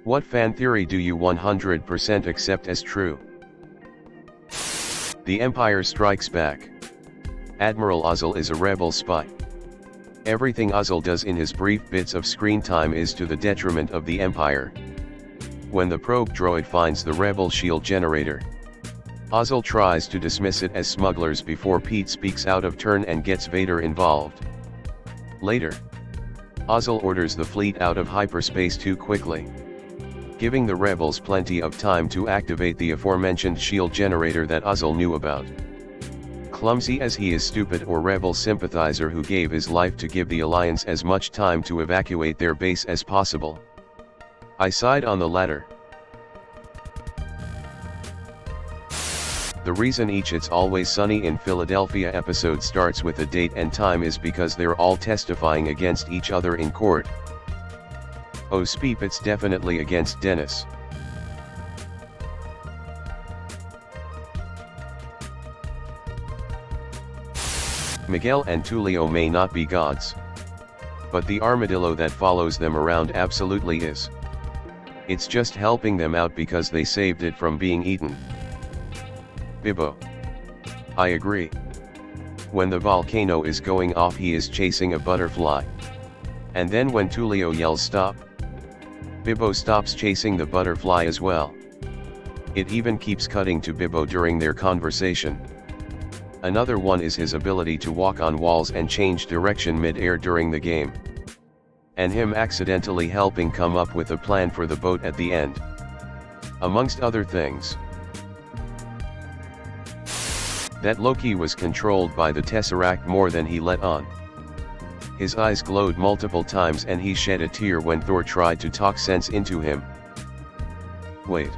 What fan theory do you 100% accept as true? The Empire Strikes Back. Admiral Ozzel is a rebel spy. Everything Ozzel does in his brief bits of screen time is to the detriment of the Empire. When the probe droid finds the rebel shield generator, Ozzel tries to dismiss it as smugglers before Pete speaks out of turn and gets Vader involved. Later, Ozzel orders the fleet out of hyperspace too quickly, giving the rebels plenty of time to activate the aforementioned shield generator that Ozzel knew about. Clumsy as he is, stupid or rebel sympathizer who gave his life to give the Alliance as much time to evacuate their base as possible. I side on the latter. The reason each It's Always Sunny in Philadelphia episode starts with a date and time is because they're all testifying against each other in court. Oh Speep, it's definitely against Dennis. Miguel and Tulio may not be gods, but the armadillo that follows them around absolutely is. It's just helping them out because they saved it from being eaten. Bibbo. I agree. When the volcano is going off, he is chasing a butterfly. And then when Tulio yells stop, Bibbo stops chasing the butterfly as well. It even keeps cutting to Bibbo during their conversation. Another one is his ability to walk on walls and change direction mid-air during the game. And him accidentally helping come up with a plan for the boat at the end. Amongst other things. That Loki was controlled by the Tesseract more than he let on. His eyes glowed multiple times and he shed a tear when Thor tried to talk sense into him. Wait.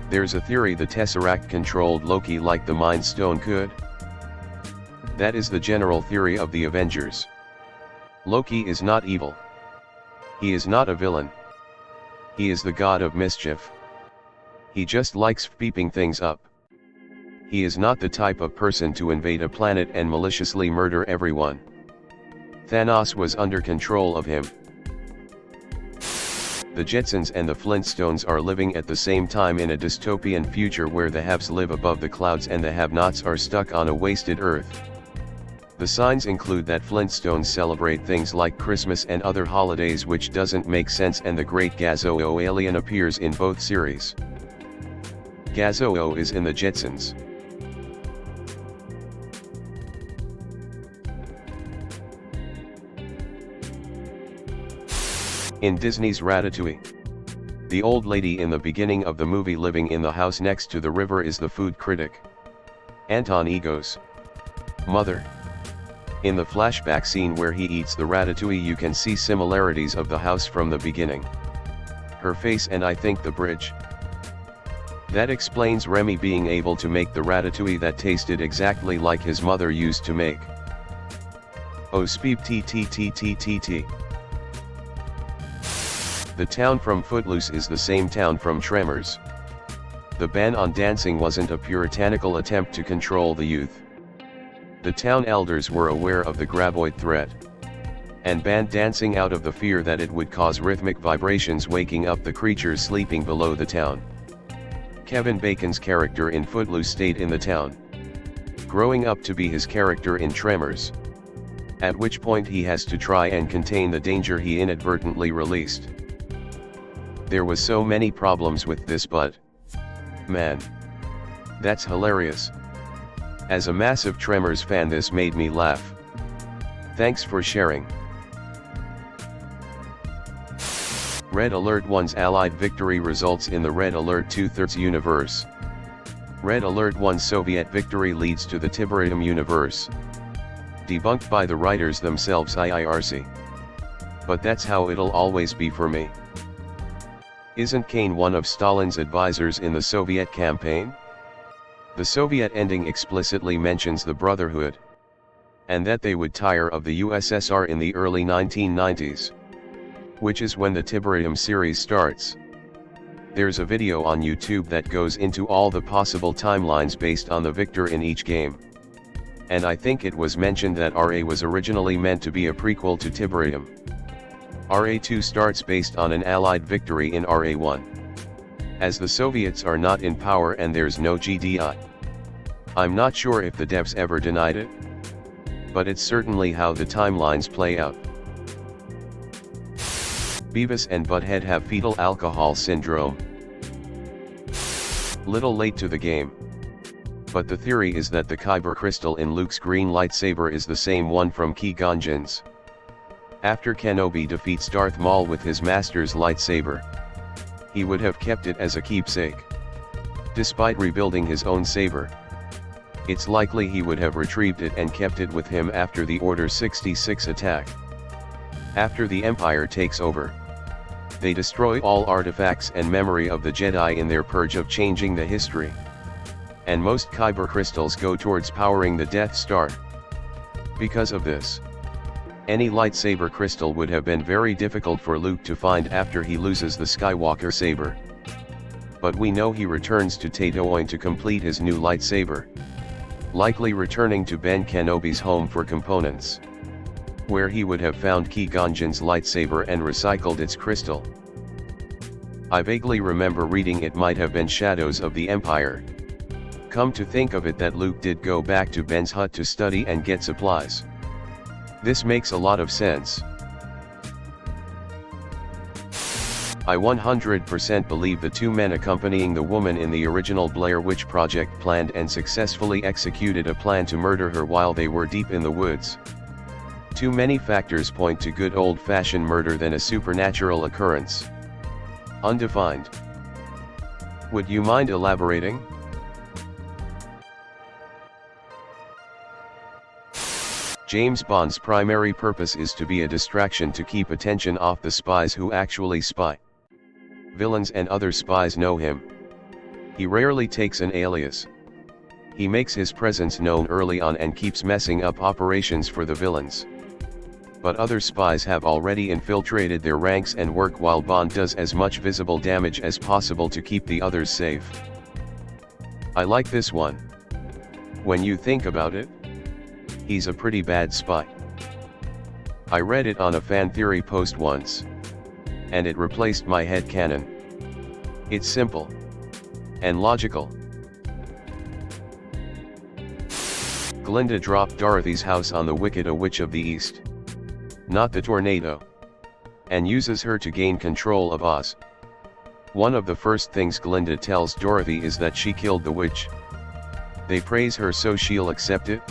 There's a theory the Tesseract controlled Loki like the Mind Stone could? That is the general theory of the Avengers. Loki is not evil. He is not a villain. He is the god of mischief. He just likes peeping things up. He is not the type of person to invade a planet and maliciously murder everyone. Thanos was under control of him. The Jetsons and the Flintstones are living at the same time in a dystopian future where the haves live above the clouds and the have-nots are stuck on a wasted Earth. The signs include that Flintstones celebrate things like Christmas and other holidays, which doesn't make sense, and the Great Gazoo alien appears in both series. Gazoo is in the Jetsons. In Disney's Ratatouille, the old lady in the beginning of the movie living in the house next to the river is the food critic, Anton Ego's mother. In the flashback scene where he eats the ratatouille, you can see similarities of the house from the beginning. Her face and I think the bridge. That explains Remy being able to make the ratatouille that tasted exactly like his mother used to make. Oh Speep TTTTTT. The town from Footloose is the same town from Tremors. The ban on dancing wasn't a puritanical attempt to control the youth. The town elders were aware of the graboid threat, and banned dancing out of the fear that it would cause rhythmic vibrations waking up the creatures sleeping below the town. Kevin Bacon's character in Footloose stayed in the town, growing up to be his character in Tremors, at which point he has to try and contain the danger he inadvertently released. There was so many problems with this, but man, that's hilarious. As a massive Tremors fan, this made me laugh. Thanks for sharing. Red Alert 1's Allied victory results in the Red Alert 2/3 universe. Red Alert 1's Soviet victory leads to the Tiberium universe. Debunked by the writers themselves, IIRC. But that's how it'll always be for me. Isn't Kane one of Stalin's advisors in the Soviet campaign? The Soviet ending explicitly mentions the Brotherhood, and that they would tire of the USSR in the early 1990s, which is when the Tiberium series starts. There's a video on YouTube that goes into all the possible timelines based on the victor in each game. And I think it was mentioned that RA was originally meant to be a prequel to Tiberium. RA2 starts based on an Allied victory in RA1. As the Soviets are not in power and there's no GDI. I'm not sure if the devs ever denied it, but it's certainly how the timelines play out. Beavis and Butthead have fetal alcohol syndrome. Little late to the game. But the theory is that the Kyber crystal in Luke's green lightsaber is the same one from Qui-Gon Jinn's. After Kenobi defeats Darth Maul with his master's lightsaber, he would have kept it as a keepsake. Despite rebuilding his own saber, it's likely he would have retrieved it and kept it with him after the Order 66 attack. After the Empire takes over, they destroy all artifacts and memory of the Jedi in their purge of changing the history. And most Kyber crystals go towards powering the Death Star. Because of this, any lightsaber crystal would have been very difficult for Luke to find after he loses the Skywalker saber. But we know he returns to Tatooine to complete his new lightsaber, likely returning to Ben Kenobi's home for components, where he would have found Qui-Gon Jinn's lightsaber and recycled its crystal. I vaguely remember reading it might have been Shadows of the Empire. Come to think of it, that Luke did go back to Ben's hut to study and get supplies. This makes a lot of sense. I 100% believe the two men accompanying the woman in the original Blair Witch Project planned and successfully executed a plan to murder her while they were deep in the woods. Too many factors point to good old-fashioned murder than a supernatural occurrence. Undefined. Would you mind elaborating? James Bond's primary purpose is to be a distraction to keep attention off the spies who actually spy. Villains and other spies know him. He rarely takes an alias. He makes his presence known early on and keeps messing up operations for the villains. But other spies have already infiltrated their ranks and work while Bond does as much visible damage as possible to keep the others safe. I like this one. When you think about it, he's a pretty bad spy. I read it on a fan theory post once, and it replaced my headcanon. It's simple and logical. Glinda dropped Dorothy's house on the Wicked Witch of the East, not the tornado, and uses her to gain control of Oz. One of the first things Glinda tells Dorothy is that she killed the witch. They praise her so she'll accept it.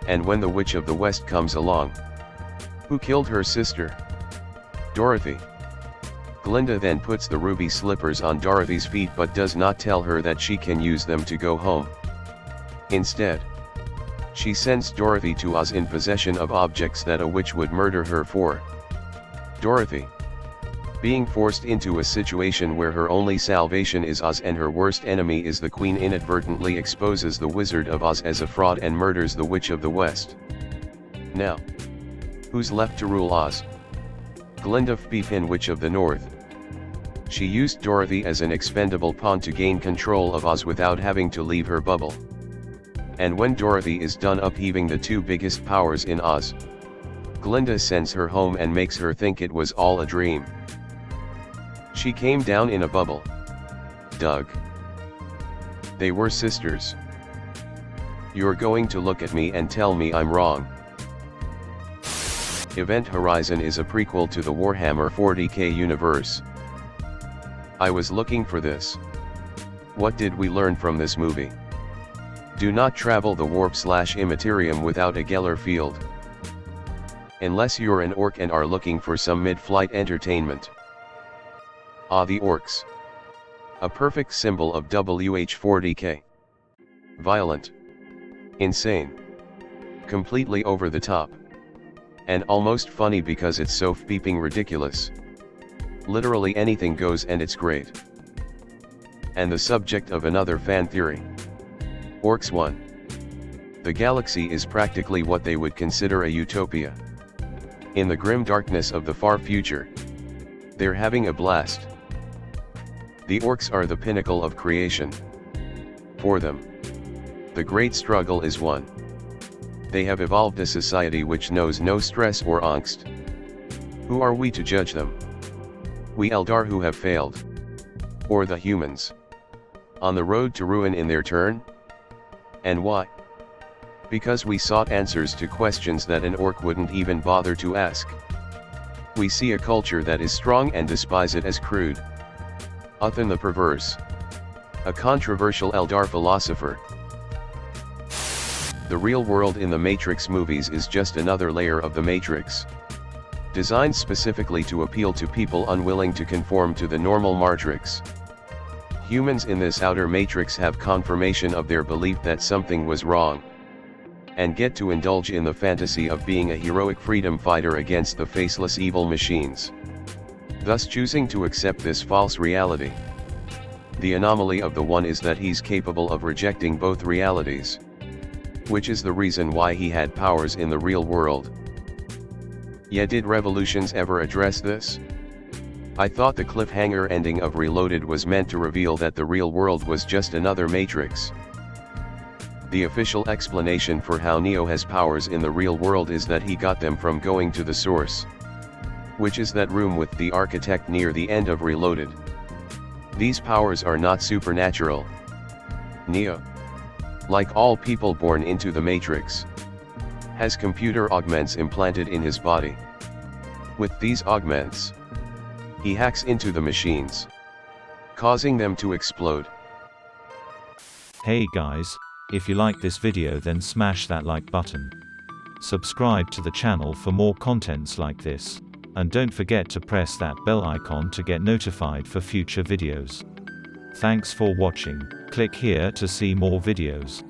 And when the Witch of the West comes along, who killed her sister? Dorothy. Glinda then puts the ruby slippers on Dorothy's feet but does not tell her that she can use them to go home. Instead, she sends Dorothy to Oz in possession of objects that a witch would murder her for. Dorothy, being forced into a situation where her only salvation is Oz and her worst enemy is the Queen, inadvertently exposes the Wizard of Oz as a fraud and murders the Witch of the West. Now, who's left to rule Oz? Glinda Fpipin, Witch of the North. She used Dorothy as an expendable pawn to gain control of Oz without having to leave her bubble. And when Dorothy is done upheaving the two biggest powers in Oz, Glinda sends her home and makes her think it was all a dream. She came down in a bubble. Doug. They were sisters. You're going to look at me and tell me I'm wrong. Event Horizon is a prequel to the Warhammer 40k universe. I was looking for this. What did we learn from this movie? Do not travel the warp/immaterium without a Geller field. Unless you're an orc and are looking for some mid-flight entertainment. Ah, the orcs. A perfect symbol of WH40k. Violent. Insane. Completely over the top. And almost funny because it's so beeping ridiculous. Literally anything goes and it's great. And the subject of another fan theory. Orcs 1. The galaxy is practically what they would consider a utopia. In the grim darkness of the far future, they're having a blast. The orcs are the pinnacle of creation. For them, the great struggle is won. They have evolved a society which knows no stress or angst. Who are we to judge them? We Eldar who have failed? Or the humans? On the road to ruin in their turn? And why? Because we sought answers to questions that an orc wouldn't even bother to ask. We see a culture that is strong and despise it as crude. Uthan the Perverse. A controversial Eldar philosopher. The real world in the Matrix movies is just another layer of the Matrix. Designed specifically to appeal to people unwilling to conform to the normal matrix. Humans in this outer matrix have confirmation of their belief that something was wrong, and get to indulge in the fantasy of being a heroic freedom fighter against the faceless evil machines, thus choosing to accept this false reality. The anomaly of the one is that he's capable of rejecting both realities, which is the reason why he had powers in the real world. Yeah, did Revolutions ever address this? I thought the cliffhanger ending of Reloaded was meant to reveal that the real world was just another Matrix. The official explanation for how Neo has powers in the real world is that he got them from going to the source, which is that room with the architect near the end of Reloaded. These powers are not supernatural. Neo, like all people born into the Matrix, has computer augments implanted in his body. With these augments, he hacks into the machines, causing them to explode. Hey guys, if you like this video then smash that like button. Subscribe to the channel for more contents like this. And don't forget to press that bell icon to get notified for future videos. Thanks for watching. Click here to see more videos.